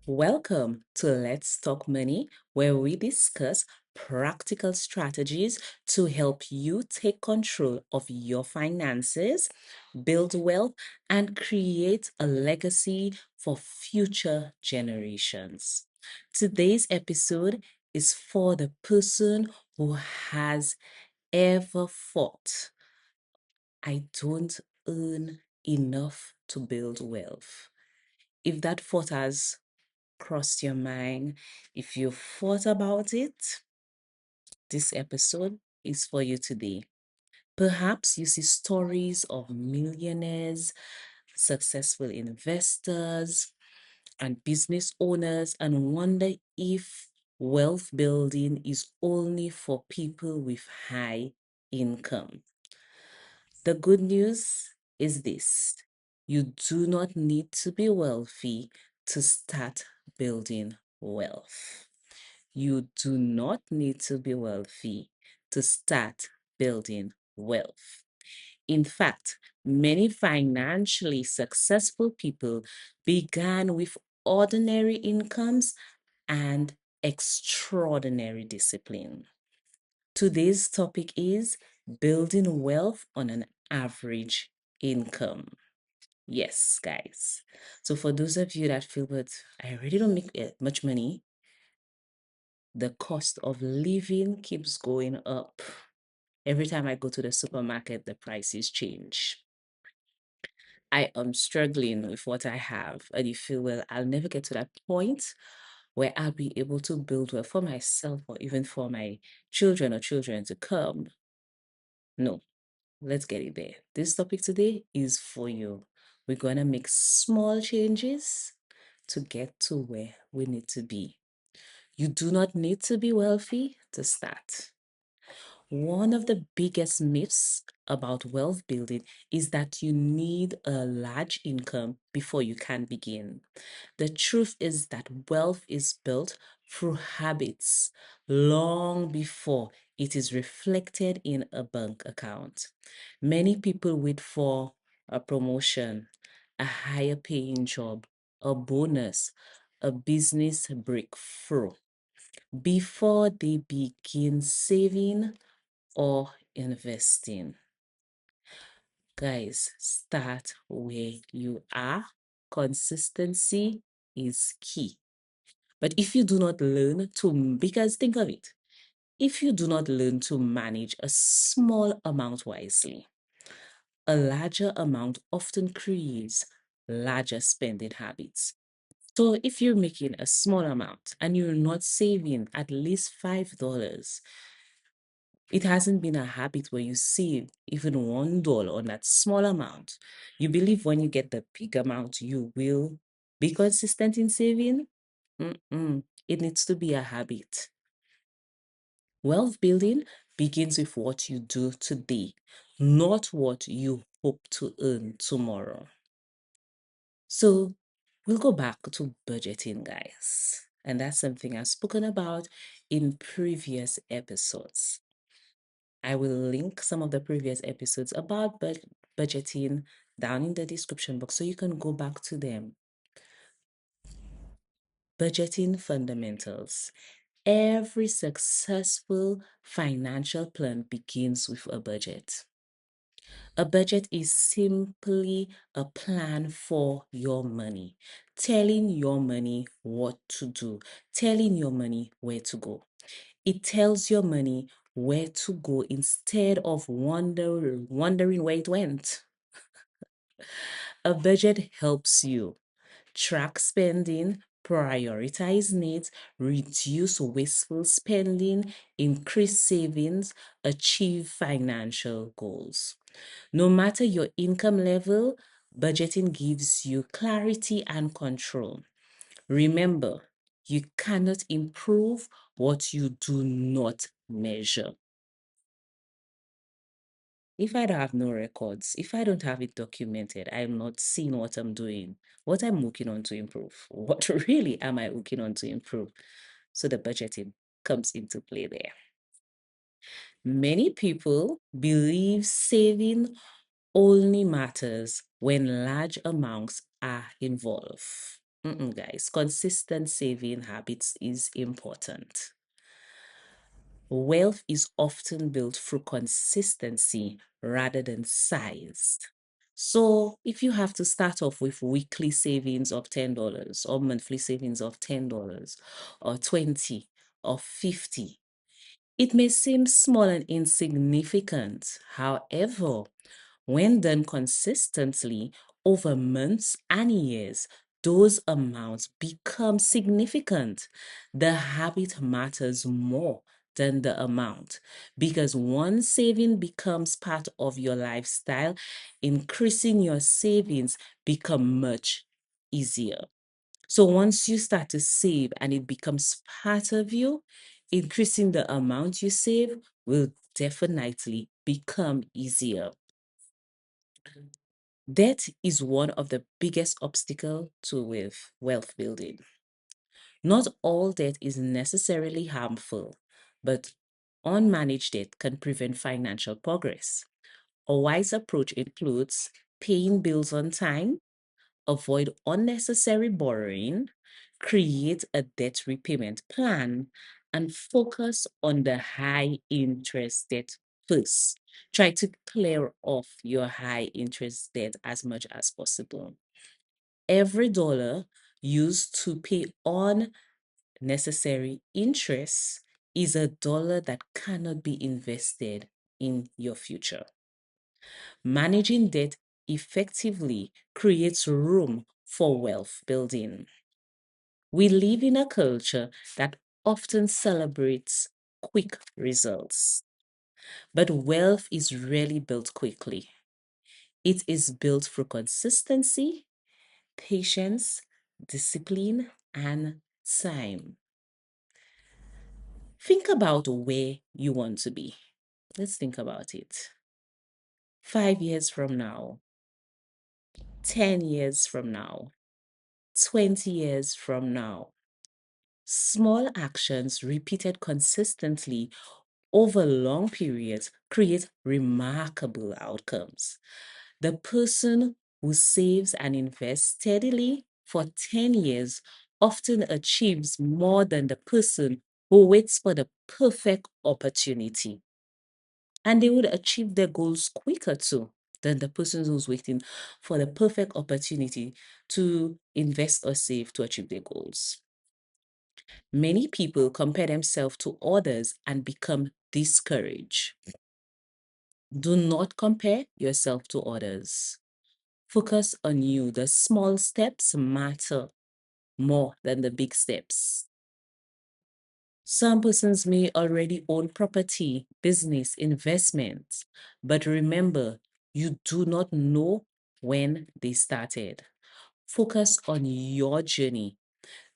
Welcome to Let's Talk Money, where we discuss practical strategies to help you take control of your finances, build wealth, and create a legacy for future generations. Today's episode is for the person who has ever thought, I don't earn enough to build wealth. If that thought has crossed your mind, if you've thought about it, this episode is for you today. Perhaps you see stories of millionaires, successful investors, and business owners and wonder if wealth building is only for people with high income. The good news is this: you do not need to be wealthy to start building wealth. You do not need to be wealthy to start building wealth. In fact, many financially successful people began with ordinary incomes and extraordinary discipline. Today's topic is building wealth on an average income. Yes, guys. So for those of you that feel, but I really don't make much money, the cost of living keeps going up. Every time I go to the supermarket, the prices change. I am struggling with what I have, and you feel, well, I'll never get to that point where I'll be able to build wealth for myself or even for my children or children to come. No, let's get it there. This topic today is for you. We're going to make small changes to get to where we need to be. You do not need to be wealthy to start. One of the biggest myths about wealth building is that you need a large income before you can begin. The truth is that wealth is built through habits long before it is reflected in a bank account. Many people wait for a promotion, a higher paying job, a bonus, a business breakthrough before they begin saving or investing. Guys, start where you are. Consistency is key. But if you do not learn to, because think of it, if you do not learn to manage a small amount wisely, a larger amount often creates larger spending habits. So if you're making a small amount and you're not saving at least $5, it hasn't been a habit where you save even $1 on that small amount. You believe when you get the big amount, you will be consistent in saving? It needs to be a habit. Wealth building begins with what you do today, not what you hope to earn tomorrow. So we'll go back to budgeting, guys. And that's something I've spoken about in previous episodes. I will link some of the previous episodes about budgeting down in the description box so you can go back to them. Budgeting fundamentals. Every successful financial plan begins with a budget. A budget is simply a plan for your money, telling your money what to do, telling your money where to go. It tells your money where to go instead of wondering where it went. A budget helps you track spending, prioritize needs, reduce wasteful spending, increase savings, achieve financial goals. No matter your income level, budgeting gives you clarity and control. Remember, you cannot improve what you do not measure. If I don't have no records, if I don't have it documented, I'm not seeing what I'm doing, what I'm working on to improve. What really am I working on to improve? So the budgeting comes into play there. Many people believe saving only matters when large amounts are involved. Guys, consistent saving habits is important. Wealth is often built through consistency rather than size. So, if you have to start off with weekly savings of $10 or monthly savings of $10 or 20 or 50, it may seem small and insignificant. However, when done consistently over months and years, those amounts become significant. The habit matters more than the amount because once saving becomes part of your lifestyle, increasing your savings become much easier. So once you start to save and it becomes part of you, increasing the amount you save will definitely become easier. Debt is one of the biggest obstacles to with wealth building. Not all debt is necessarily harmful, but unmanaged debt can prevent financial progress. A wise approach includes paying bills on time, avoid unnecessary borrowing, create a debt repayment plan, and focus on the high interest debt first. Try to clear off your high interest debt as much as possible. Every dollar used to pay on necessary interest is a dollar that cannot be invested in your future. Managing debt effectively creates room for wealth building. We live in a culture that often celebrates quick results, but wealth is rarely built quickly. It is built through consistency, patience, discipline, and time. Think about where you want to be. Let's think about it. 5 years from now, 10 years from now, 20 years from now. Small actions repeated consistently over long periods create remarkable outcomes. The person who saves and invests steadily for 10 years often achieves more than the person who waits for the perfect opportunity. And they would achieve their goals quicker too than the person who's waiting for the perfect opportunity to invest or save to achieve their goals. Many people compare themselves to others and become discouraged. Do not compare yourself to others. Focus on you. The small steps matter more than the big steps. Some persons may already own property, business, investments, but remember, you do not know when they started. Focus on your journey.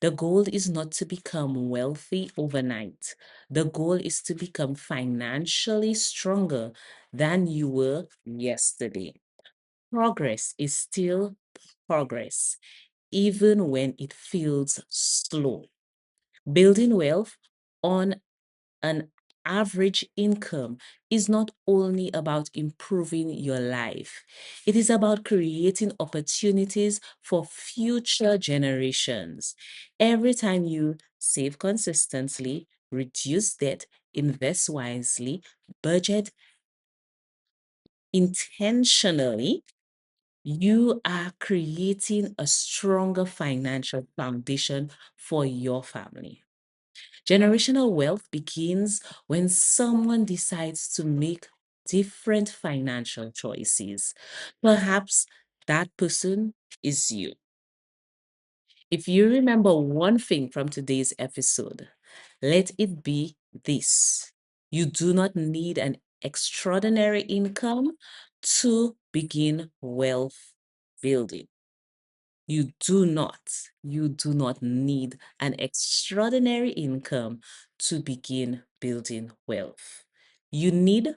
The goal is not to become wealthy overnight. The goal is to become financially stronger than you were yesterday. Progress is still progress, even when it feels slow. Building wealth on an average income is not only about improving your life, it is about creating opportunities for future generations. Every time you save consistently, reduce debt, invest wisely, budget intentionally, you are creating a stronger financial foundation for your family. Generational wealth begins when someone decides to make different financial choices. Perhaps that person is you. If you remember one thing from today's episode, let it be this: you do not need an extraordinary income to begin wealth building. You do not need an extraordinary income to begin building wealth. You need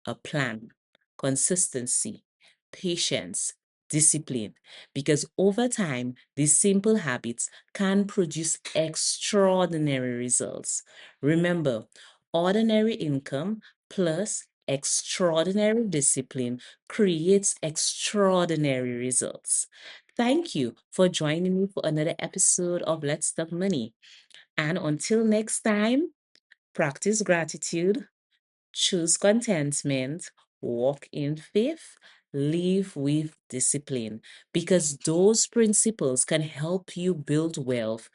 a plan, consistency, patience, discipline, because over time, these simple habits can produce extraordinary results. Remember, ordinary income plus extraordinary discipline creates extraordinary results. Thank you for joining me for another episode of Let's Talk Money. And until next time, practice gratitude, choose contentment, walk in faith, live with discipline, because those principles can help you build wealth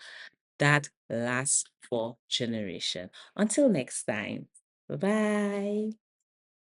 that lasts for generation. Until next time, bye bye.